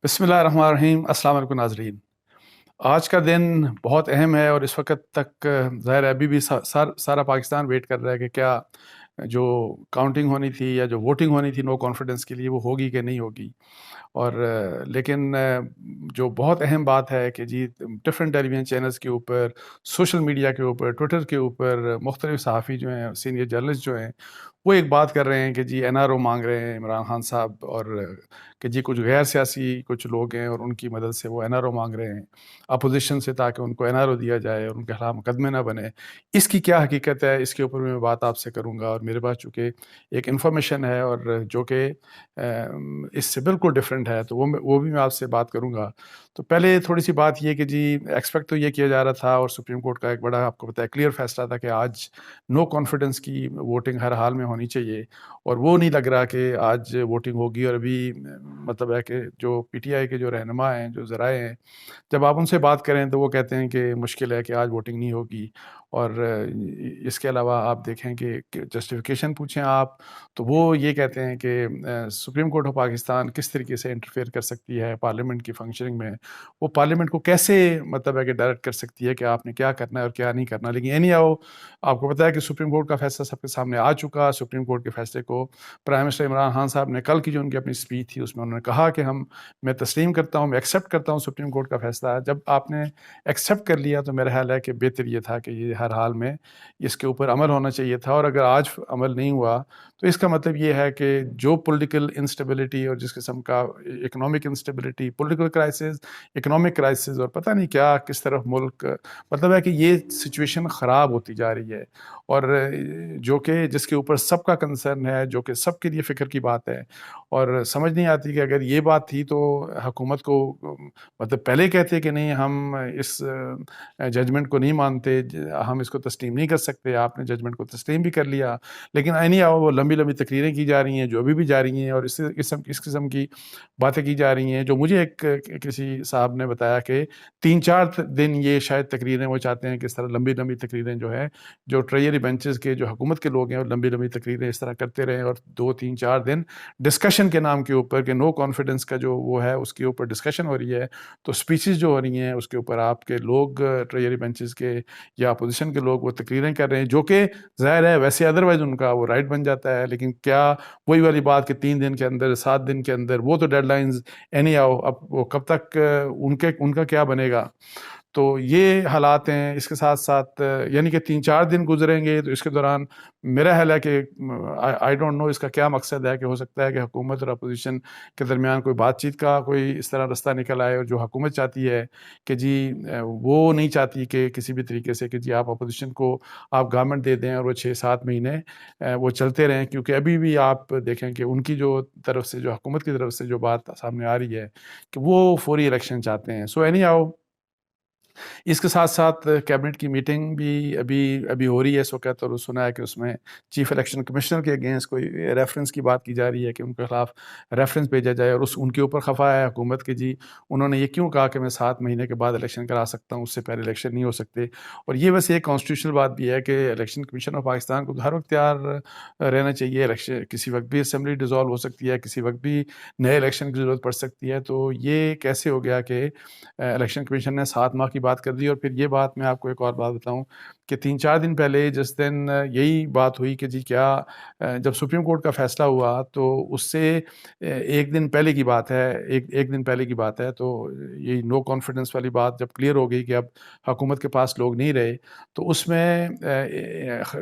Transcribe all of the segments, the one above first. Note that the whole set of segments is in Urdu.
بسم اللہ الرحمن الرحیم۔ السلام علیکم ناظرین۔ آج کا دن بہت اہم ہے اور اس وقت تک ظاہر ہے ابھی بھی سارا پاکستان ویٹ کر رہا ہے کہ کیا جو کاؤنٹنگ ہونی تھی یا جو ووٹنگ ہونی تھی نو کانفیڈنس کے لیے وہ ہوگی کہ نہیں ہوگی۔ اور لیکن جو بہت اہم بات ہے کہ جی ڈفرینٹ ٹیلی ویژن چینلز کے اوپر، سوشل میڈیا کے اوپر، ٹویٹر کے اوپر مختلف صحافی جو ہیں، سینئر جرنلسٹ جو ہیں، وہ ایک بات کر رہے ہیں کہ جی این آر او مانگ رہے ہیں عمران خان صاحب، اور کہ جی کچھ غیر سیاسی کچھ لوگ ہیں اور ان کی مدد سے وہ این آر او مانگ رہے ہیں اپوزیشن سے، تاکہ ان کو این آر او دیا جائے اور ان کے خلاف مقدمے نہ بنے۔ اس کی کیا حقیقت ہے، اس کے اوپر میں بات آپ سے کروں گا، اور میرے پاس چونکہ ایک انفارمیشن ہے اور جو کہ اس سے بالکل ڈفرینٹ ہے، تو وہ بھی میں آپ سے بات کروں گا۔ تو پہلے تھوڑی سی بات یہ کہ جی ایکسپیکٹ تو یہ کیا جا رہا تھا، اور سپریم کورٹ کا ایک بڑا آپ کو پتہ ہے کلیئر فیصلہ تھا کہ آج نو کانفیڈنس کی ووٹنگ ہر حال میں ہونی چاہیے، اور وہ نہیں لگ رہا کہ آج ووٹنگ ہوگی۔ اور ابھی مطلب ہے کہ جو پی ٹی آئی کے جو رہنما ہیں، جو ذرائع ہیں، جب آپ ان سے بات کریں تو وہ کہتے ہیں کہ مشکل ہے کہ آج ووٹنگ نہیں ہوگی۔ اور اس کے علاوہ آپ دیکھیں کہ جسٹیفیکیشن پوچھیں آپ، تو وہ یہ کہتے ہیں کہ سپریم کورٹ آف پاکستان کس طریقے سے انٹرفیئر کر سکتی ہے پارلیمنٹ کی فنکشننگ میں، وہ پارلیمنٹ کو کیسے مطلب ہے کہ ڈائریکٹ کر سکتی ہے کہ آپ نے کیا کرنا ہے اور کیا نہیں کرنا۔ لیکن اینی آؤ، آپ کو پتہ ہے کہ سپریم کورٹ کا فیصلہ سب کے سامنے آ چکا۔ سپریم کورٹ کے فیصلے کو پرائم منسٹر عمران خان صاحب نے کل کی جو ان کی اپنی اسپیچ تھی اس میں انہوں نے کہا کہ میں تسلیم کرتا ہوں، میں ایکسیپٹ کرتا ہوں سپریم کورٹ کا فیصلہ۔ جب آپ نے ایکسیپٹ کر لیا تو میرا خیال ہے کہ بہتر یہ تھا کہ یہ ہر حال میں اس کے اوپر عمل ہونا چاہیے تھا، اور اگر آج عمل نہیں ہوا تو اس کا مطلب یہ ہے کہ جو پولیٹیکل انسٹیبلٹی اور جس قسم کا economic instability, political crisis, economic crisis, اور پتہ نہیں کیا کس طرف ملک مطلب ہے کہ یہ سچویشن خراب ہوتی جا رہی ہے، اور جو کہ جس کے اوپر سب کا کنسرن ہے، جو کہ سب کے لیے فکر کی بات ہے۔ اور سمجھ نہیں آتی کہ اگر یہ بات تھی تو حکومت کو مطلب پہلے کہتے کہ نہیں ہم اس ججمنٹ کو نہیں مانتے، ہم اس کو تسلیم نہیں کر سکتے۔ آپ نے ججمنٹ کو تسلیم بھی کر لیا، لیکن اینی آؤ وہ لمبی لمبی تقریریں کی جا رہی ہیں جو ابھی بھی جاری ہیں، اور اس قسم کی باتیں کی جا رہی ہیں، جو مجھے ایک کسی صاحب نے بتایا کہ 3-4 دن یہ شاید تقریریں وہ چاہتے ہیں کہ اس طرح لمبی لمبی تقریریں جو ہے، جو ٹریجری بینچز کے جو حکومت کے لوگ ہیں اور لمبی لمبی تقریریں اس طرح کرتے رہیں، اور 2-3-4 دن ڈسکشن کے نام کے اوپر کہ نو کانفیڈنس کا جو وہ ہے اس کے اوپر ڈسکشن ہو رہی ہے، تو سپیچز جو ہو رہی ہیں اس کے اوپر آپ کے لوگ ٹریجری بینچز کے یا اپوزیشن کے لوگ وہ تقریریں کر رہے ہیں، جو کہ ظاہر ہے ویسے ادروائز ان کا وہ رائٹ بن جاتا ہے، لیکن کیا وہی والی بات کہ 3 دن کے اندر، 7 دن کے اندر، وہ تو ڈیڈ لائنز اینی آؤ، اب وہ کب تک ان کا کیا بنے گا۔ تو یہ حالات ہیں۔ اس کے ساتھ ساتھ یعنی کہ 3-4 دن گزریں گے، تو اس کے دوران میرا خیال ہے کہ آئی ڈونٹ نو اس کا کیا مقصد ہے، کہ ہو سکتا ہے کہ حکومت اور اپوزیشن کے درمیان کوئی بات چیت کا کوئی اس طرح رستہ نکل آئے، اور جو حکومت چاہتی ہے کہ جی وہ نہیں چاہتی کہ کسی بھی طریقے سے کہ جی آپ اپوزیشن کو آپ گورنمنٹ دے دیں اور وہ 6-7 مہینے وہ چلتے رہیں، کیونکہ ابھی بھی آپ دیکھیں کہ ان کی جو طرف سے، جو حکومت کی طرف سے جو بات سامنے آ رہی ہے کہ وہ فوری الیکشن چاہتے ہیں۔ سو اینی آؤ، اس کے ساتھ ساتھ کیبنٹ کی میٹنگ بھی ابھی ہو رہی ہے اس وقت، اور سنا ہے کہ اس میں چیف الیکشن کمشنر کے اگینسٹ کوئی ریفرنس کی بات کی جا رہی ہے کہ ان کے خلاف ریفرنس بھیجا جائے، اور ان کے اوپر خفا ہے حکومت کہ جی انہوں نے یہ کیوں کہا کہ میں 7 مہینے کے بعد الیکشن کرا سکتا ہوں، اس سے پہلے الیکشن نہیں ہو سکتے۔ اور یہ ویسے ایک کانسٹیٹیوشنل بات بھی ہے کہ الیکشن کمیشن آف پاکستان کو ہر وقت تیار رہنا چاہیے، الیکشن کسی وقت بھی اسمبلی ڈیزالو ہو سکتی ہے، کسی وقت بھی نئے الیکشن کی ضرورت پڑ سکتی ہے۔ تو یہ کیسے ہو گیا کہ الیکشن کمیشن نے 7 ماہ کی بات کر دی؟ اور پھر یہ بات میں آپ کو ایک اور بات بتاؤں کہ 3-4 دن پہلے جس دن یہی بات ہوئی کہ جی کیا جب سپریم کورٹ کا فیصلہ ہوا تو اس سے ایک دن پہلے کی بات ہے، ایک دن پہلے کی بات ہے، تو یہ نو کانفیڈنس والی بات جب کلیئر ہو گئی کہ اب حکومت کے پاس لوگ نہیں رہے، تو اس میں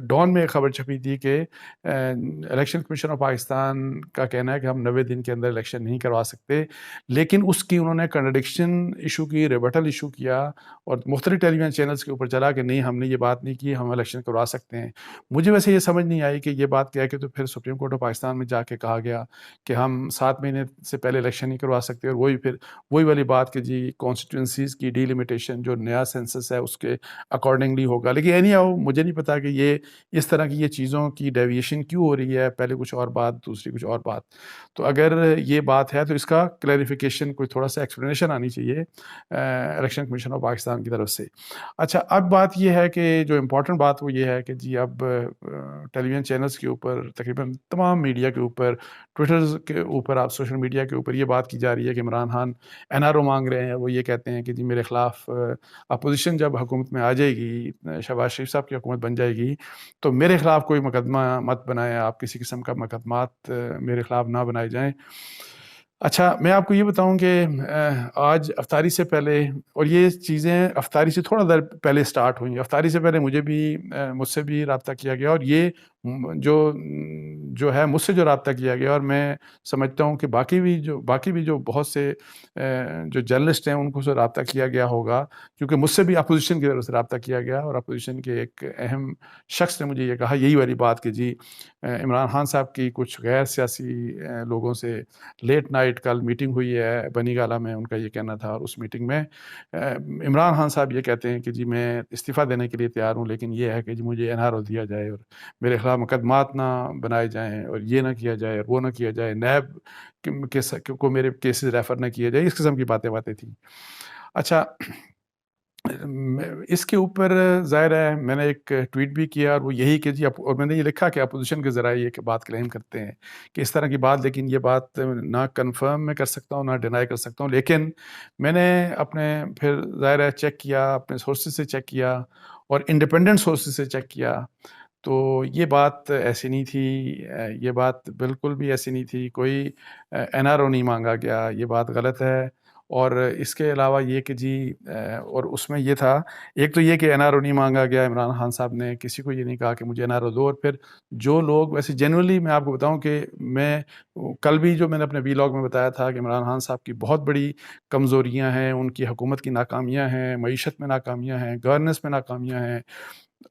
ڈان میں خبر چھپی تھی کہ الیکشن کمیشن آف پاکستان کا کہنا ہے کہ ہم 90 دن کے اندر الیکشن نہیں کروا سکتے، لیکن اس کی انہوں نے کنٹرڈکشن ایشو کی، ریبٹل ایشو کیا، اور مختلف ٹیلی ویژن چینلز کے اوپر چلا کہ نہیں ہم نے یہ بات نہیں کی، ہم الیکشن کروا سکتے ہیں۔ مجھے ویسے یہ سمجھ نہیں آئی کہ یہ بات کیا کہ تو پھر سپریم کورٹ آف پاکستان میں جا کے کہا گیا کہ ہم 7 مہینے سے پہلے الیکشن نہیں کروا سکتے، اور وہی والی بات کہ جی کانسٹیٹوئنسیز کی ڈی لمیٹیشن جو نیا سینسس ہے اس کے اکارڈنگلی ہوگا۔ لیکن اینی آؤ، مجھے نہیں پتا کہ یہ اس طرح کی یہ چیزوں کی ڈیویشن کیوں ہو رہی ہے، پہلے کچھ اور بات، دوسری کچھ اور بات۔ تو اگر یہ بات ہے تو اس کا کلیریفیکیشن، کوئی تھوڑا سا ایکسپلینیشن آنی چاہیے الیکشن کمیشن آف پاکستان کی طرف سے۔ اچھا، اب بات یہ ہے کہ کہ جو امپورٹنٹ بات وہ یہ ہے کہ جی اب ٹیلی ویژن چینلز کے اوپر تقریباً تمام میڈیا کے اوپر، ٹویٹر کے اوپر، آپ سوشل میڈیا کے اوپر یہ بات کی جا رہی ہے کہ عمران خان NRO مانگ رہے ہیں. وہ یہ کہتے ہیں کہ جی میرے خلاف اپوزیشن جب حکومت میں آ جائے گی، شہباز شریف صاحب کی حکومت بن جائے گی، تو میرے خلاف کوئی مقدمہ مت بنائیں، آپ کسی قسم کا مقدمات میرے خلاف نہ بنائے جائیں. اچھا، میں آپ کو یہ بتاؤں کہ آج افطاری سے پہلے، اور یہ چیزیں افطاری سے تھوڑا دیر پہلے سٹارٹ ہوئیں، افطاری سے پہلے مجھ سے بھی رابطہ کیا گیا، اور یہ جو ہے مجھ سے جو رابطہ کیا گیا، اور میں سمجھتا ہوں کہ باقی بھی جو بہت سے جو جرنلسٹ ہیں ان کو سے رابطہ کیا گیا ہوگا، کیونکہ مجھ سے بھی اپوزیشن کی طرف سے رابطہ کیا گیا، اور اپوزیشن کے ایک اہم شخص نے مجھے یہ کہا یہی والی بات کہ جی عمران خان صاحب کی کچھ غیر سیاسی لوگوں سے لیٹ نائٹ کل میٹنگ ہوئی ہے بنی گالہ میں، ان کا یہ کہنا تھا، اور اس میٹنگ میں عمران خان صاحب یہ کہتے ہیں کہ جی میں استعفیٰ دینے کے لیے تیار ہوں، لیکن یہ ہے کہ جی مجھے NRO دیا جائے، اور میرے خلاف مقدمات نہ بنائے جائیں، اور یہ نہ کیا جائے، اور وہ نہ کیا جائے، نیب کو میرے کیسز ریفر نہ کیے جائے، اس قسم کی باتیں تھیں. اچھا، اس کے اوپر ظاہر ہے میں نے ایک ٹویٹ بھی کیا، اور وہ یہی کہ جی اور میں نے یہ لکھا کہ اپوزیشن کے ذرائع یہ بات کلیم کرتے ہیں کہ اس طرح کی بات، لیکن یہ بات نہ کنفرم میں کر سکتا ہوں نہ ڈینائی کر سکتا ہوں. لیکن میں نے اپنے پھر ظاہر ہے چیک کیا، اپنے سورسز سے چیک کیا، اور انڈیپینڈنٹ سورسز سے چیک کیا، تو یہ بات ایسی نہیں تھی، یہ بات بالکل بھی ایسی نہیں تھی، کوئی NRO نہیں مانگا گیا، یہ بات غلط ہے. اور اس کے علاوہ یہ کہ جی اور اس میں یہ تھا، ایک تو یہ کہ NRO نہیں مانگا گیا، عمران خان صاحب نے کسی کو یہ نہیں کہا کہ مجھے NRO دو. اور پھر جو لوگ ویسے جنرلی میں آپ کو بتاؤں کہ میں کل بھی جو میں نے اپنے ویلاگ میں بتایا تھا کہ عمران خان صاحب کی بہت بڑی کمزوریاں ہیں، ان کی حکومت کی ناکامیاں ہیں، معیشت میں ناکامیاں ہیں، گورننس میں ناکامیاں ہیں،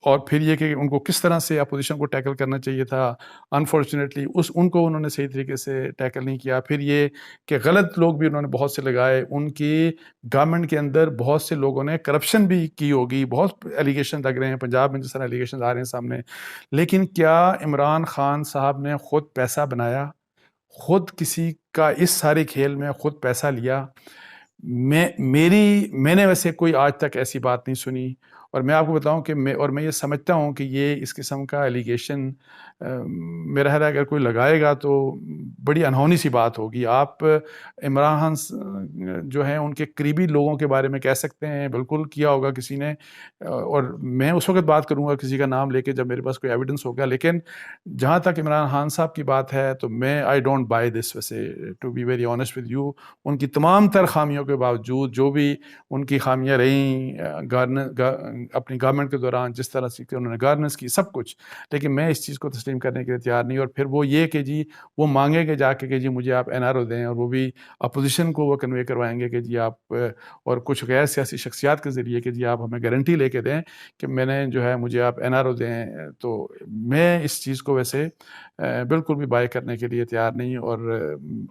اور پھر یہ کہ ان کو کس طرح سے اپوزیشن کو ٹیکل کرنا چاہیے تھا، انفارچونیٹلی ان کو انہوں نے صحیح طریقے سے ٹیکل نہیں کیا. پھر یہ کہ غلط لوگ بھی انہوں نے بہت سے لگائے، ان کی گورنمنٹ کے اندر بہت سے لوگوں نے کرپشن بھی کی ہوگی، بہت ایلیگیشن لگ رہے ہیں پنجاب میں جس طرح ایلیگیشن آ رہے ہیں سامنے. لیکن کیا عمران خان صاحب نے خود پیسہ بنایا، خود کسی کا اس سارے کھیل میں خود پیسہ لیا؟ میں نے ویسے کوئی آج تک ایسی بات نہیں سنی. اور میں آپ کو بتاؤں کہ میں یہ سمجھتا ہوں کہ یہ اس قسم کا ایلیگیشن میرا خیال ہے اگر کوئی لگائے گا تو بڑی انہونی سی بات ہوگی. آپ عمران خان جو ہیں ان کے قریبی لوگوں کے بارے میں کہہ سکتے ہیں، بالکل کیا ہوگا کسی نے، اور میں اس وقت بات کروں گا کسی کا نام لے کے جب میرے پاس کوئی ایویڈنس ہوگا. لیکن جہاں تک عمران خان صاحب کی بات ہے تو میں آئی ڈونٹ بائی دس. ویسے to be very honest with you, ان کی تمام تر خامیوں کے باوجود، جو بھی ان کی خامیاں رہیں اپنی گورنمنٹ کے دوران، جس طرح سے انہوں نے گورننس کی، سب کچھ، لیکن میں اس چیز کو تسلیم کرنے کے لیے تیار نہیں. اور پھر وہ یہ کہ جی وہ مانگیں گے جا کے کہ جی مجھے آپ NRO دیں، اور وہ بھی اپوزیشن کو وہ کنوے کروائیں گے کہ جی آپ اور کچھ غیر سیاسی شخصیات کے ذریعے کہ جی آپ ہمیں گارنٹی لے کے دیں کہ میں نے جو ہے مجھے آپ NRO دیں. تو میں اس چیز کو ویسے بالکل بھی بائی کرنے کے لیے تیار نہیں. اور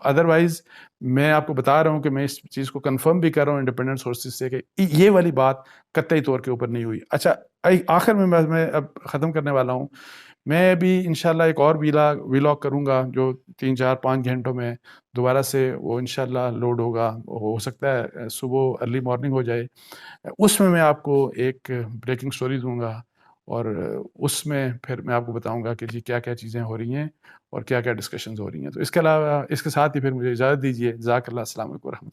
ادروائز میں آپ کو بتا رہا ہوں کہ میں اس چیز کو کنفرم بھی کر رہا ہوں انڈیپینڈنٹ سورسز سے کہ یہ والی بات قطعی طور کے اوپر نہیں ہوئی. اچھا، آخر میں اب ختم کرنے والا ہوں. میں بھی انشاءاللہ ایک اور ویلاگ کروں گا جو 3-4-5 گھنٹوں میں دوبارہ سے وہ انشاءاللہ لوڈ ہوگا. ہو سکتا ہے صبح ارلی مارننگ ہو جائے. اس میں آپ کو ایک بریکنگ سٹوری دوں گا، اور اس میں پھر میں آپ کو بتاؤں گا کہ جی کیا کیا چیزیں ہو رہی ہیں اور کیا کیا ڈسکشنز ہو رہی ہیں. تو اس کے علاوہ اس کے ساتھ ہی پھر مجھے اجازت دیجیے. جزاک اللہ. السلام علیکم ورحمۃ اللہ.